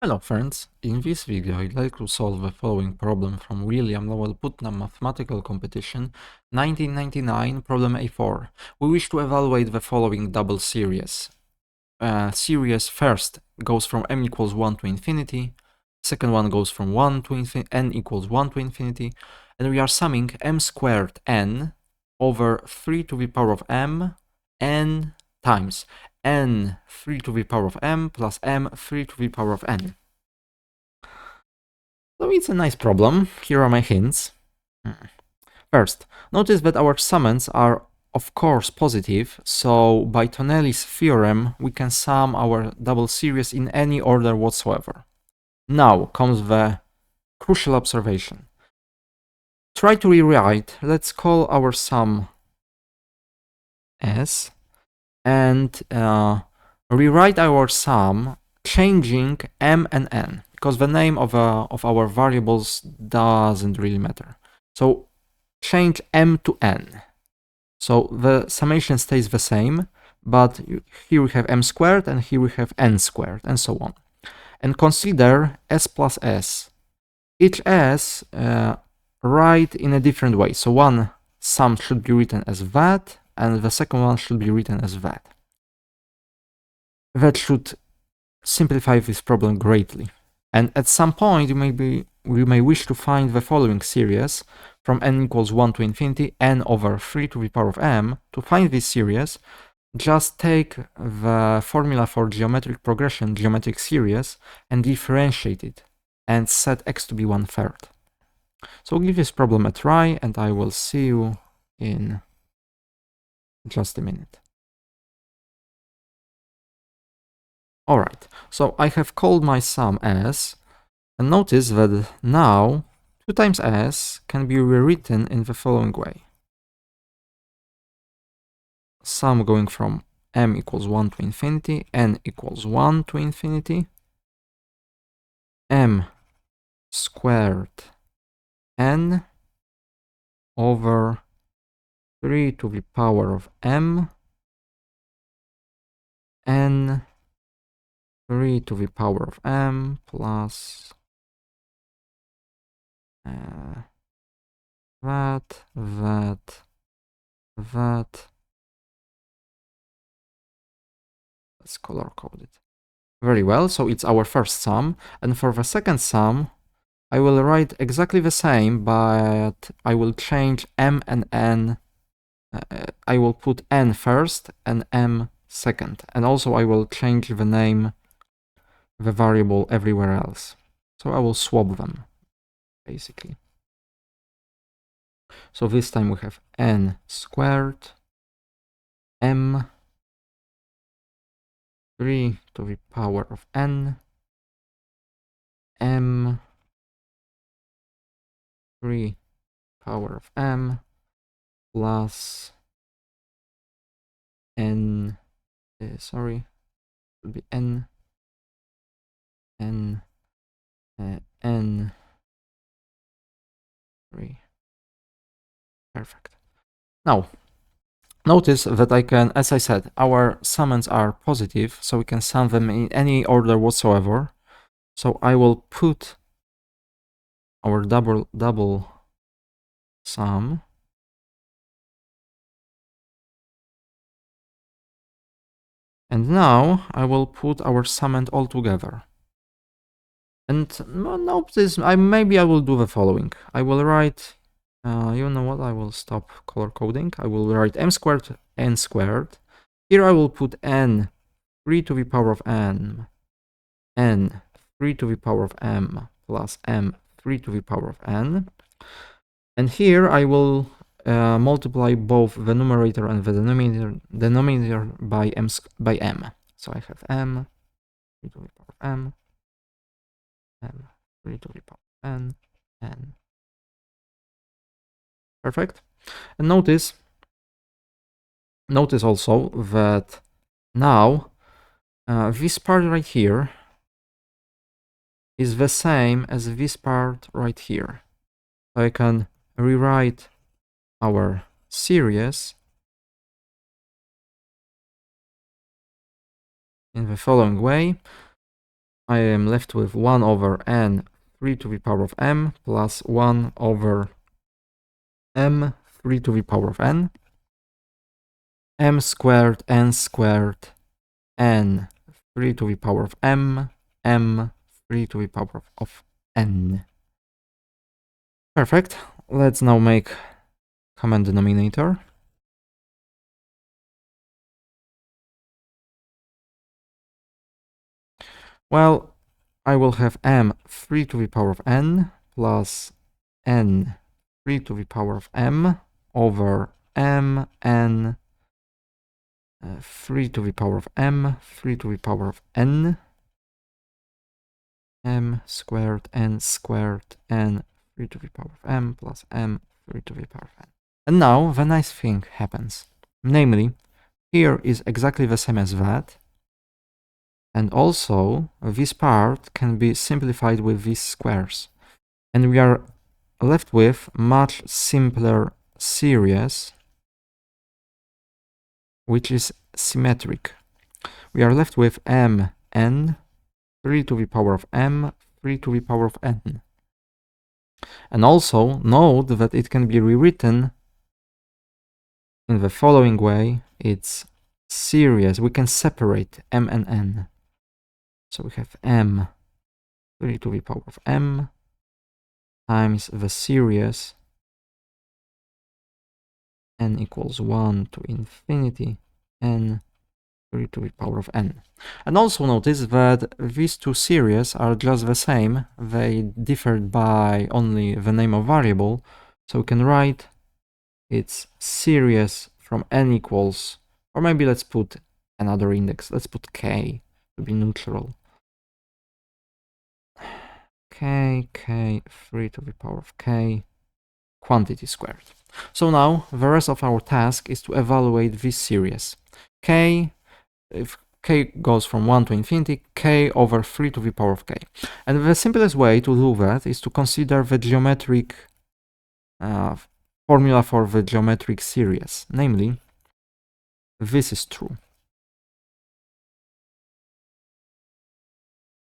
Hello friends, in this video I'd like to solve the following problem from William Lowell Putnam Mathematical Competition 1999, problem A4. We wish to evaluate the following double series. Series first goes from m equals 1 to infinity, second one goes from 1 to n equals 1 to infinity, and we are summing m squared n over 3 to the power of m n times n 3 to the power of m plus m 3 to the power of n. So it's a nice problem. Here are my hints. First, notice that our summands are of course positive, so by Tonelli's theorem we can sum our double series in any order whatsoever. Now comes the crucial observation. Try to rewrite, let's call our sum S, and rewrite our sum changing m and n, because the name of our variables doesn't really matter. So change m to n. So the summation stays the same, but here we have m squared and here we have n squared and so on. And consider s plus s. Each s write in a different way. So one sum should be written as that and the second one should be written as that. That should simplify this problem greatly. And at some point we may wish to find the following series from n equals 1 to infinity, n over 3 to the power of m. To find this series, just take the formula for geometric progression, geometric series, and differentiate it, and set x to be 1/3. So give this problem a try, and I will see you in just a minute. Alright, so I have called my sum S, and notice that now 2 times S can be rewritten in the following way. Sum going from m equals 1 to infinity, n equals 1 to infinity, m squared n over 3 to the power of m, n 3 to the power of m plus that. Let's color code it. Very well, so it's our first sum, and for the second sum I will write exactly the same, but I will change m and n. I will put n first and m second, and also I will change the name, the variable everywhere else. So I will swap them, basically. So this time we have n squared, m 3 to the power of n, m 3 power of m plus n, sorry, it would be n 3. Perfect. Now, notice that I can, as I said, our summands are positive, so we can sum them in any order whatsoever. So I will put our double sum and now I will put our summand all together. And notice, maybe I will do the following. I will write, you know what, I will stop color coding. I will write m squared, n squared. Here I will put n 3 to the power of n 3 to the power of m plus m 3 to the power of n. And here I will multiply both the numerator and the denominator by m. So I have m 3 to the power of m 3 to the power of n. Perfect. And notice also that now this part right here is the same as this part right here. So I can rewrite our series in the following way. I am left with 1 over n 3 to the power of m plus 1 over m 3 to the power of n, m squared n squared n 3 to the power of m 3 to the power of n. Perfect. Let's now make common denominator. Well, I will have m 3 to the power of n plus n 3 to the power of m over m n 3 to the power of m 3 to the power of n, m squared n squared n 3 to the power of m plus m 3 to the power of n. And now the nice thing happens. Namely, here is exactly the same as that. And also, this part can be simplified with these squares. And we are left with much simpler series, which is symmetric. We are left with m n 3 to the power of m 3 to the power of n. And also note that it can be rewritten in the following way. It's series. We can separate m and n. So we have m 3 to the power of m times the series n equals 1 to infinity n 3 to the power of n. And also notice that these two series are just the same. They differed by only the name of variable. So we can write its series from n equals, or maybe let's put another index. Let's put k to be neutral. K 3 to the power of k quantity squared. So now the rest of our task is to evaluate this series. If k goes from 1 to infinity, k over 3 to the power of k. And the simplest way to do that is to consider the geometric formula for the geometric series. Namely, this is true.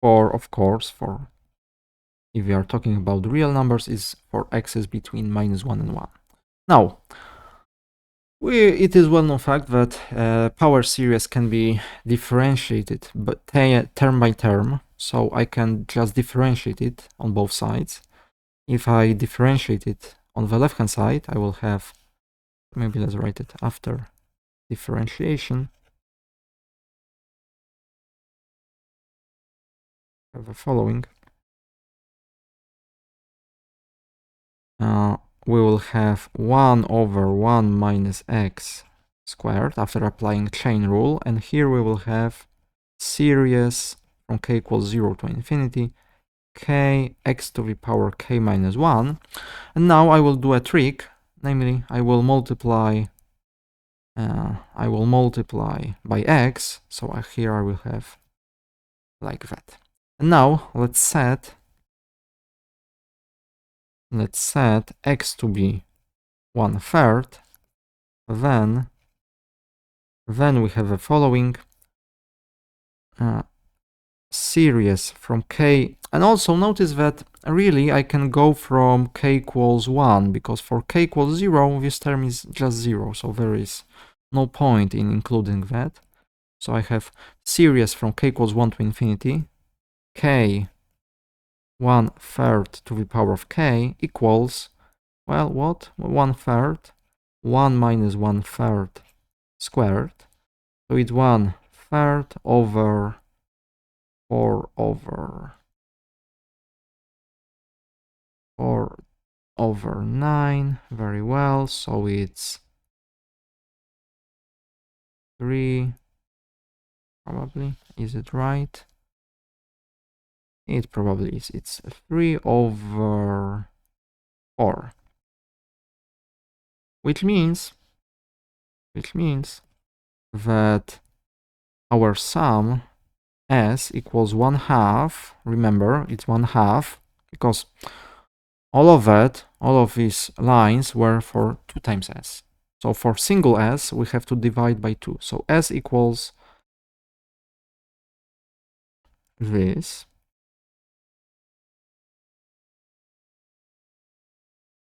Of course, if we are talking about real numbers, is for x's between -1 and 1. Now, it is well-known fact that power series can be differentiated but term by term, so I can just differentiate it on both sides. If I differentiate it on the left-hand side, I will have, maybe let's write it after differentiation, have the following. We will have 1 over 1 minus x squared after applying chain rule, and here we will have series from k equals 0 to infinity, k x to the power k minus 1. And now I will do a trick, namely I will multiply by x, so here I will have like that. And now let's set x to be 1/3, then we have the following series from k. And also notice that really I can go from k equals 1, because for k equals 0 this term is just 0, so there is no point in including that. So I have series from k equals 1 to infinity, k 1/3 to the power of k equals, well, what? 1/3, 1 minus 1/3 squared. So it's 1/3 over 4 over 9. Very well. So it's 3, probably. Is it right? It probably is. It's 3 over 4. Which means that our sum s equals 1/2. Remember, it's 1/2 because all of these lines were for 2 times s. So for single s, we have to divide by 2. So s equals this.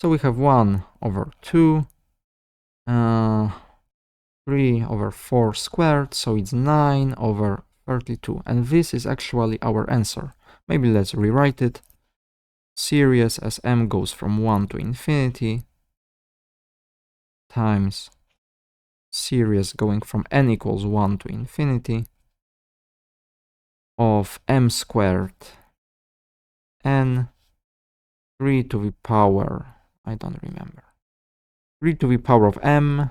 So we have 1 over 2, 3 over 4 squared, so it's 9 over 32. And this is actually our answer. Maybe let's rewrite it. Series as m goes from 1 to infinity times series going from n equals 1 to infinity of m squared n 3 to the power, I don't remember, 3 to the power of m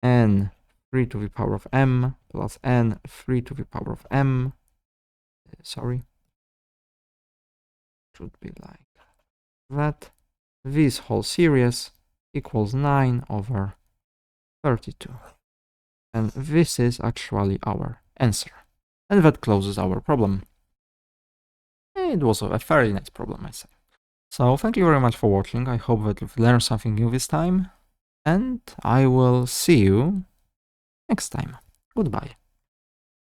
n 3 to the power of m plus n 3 to the power of m. Sorry. Should be like that. This whole series equals 9 over 32. And this is actually our answer. And that closes our problem. It was a very nice problem, I say. So thank you very much for watching. I hope that you've learned something new this time. And I will see you next time. Goodbye.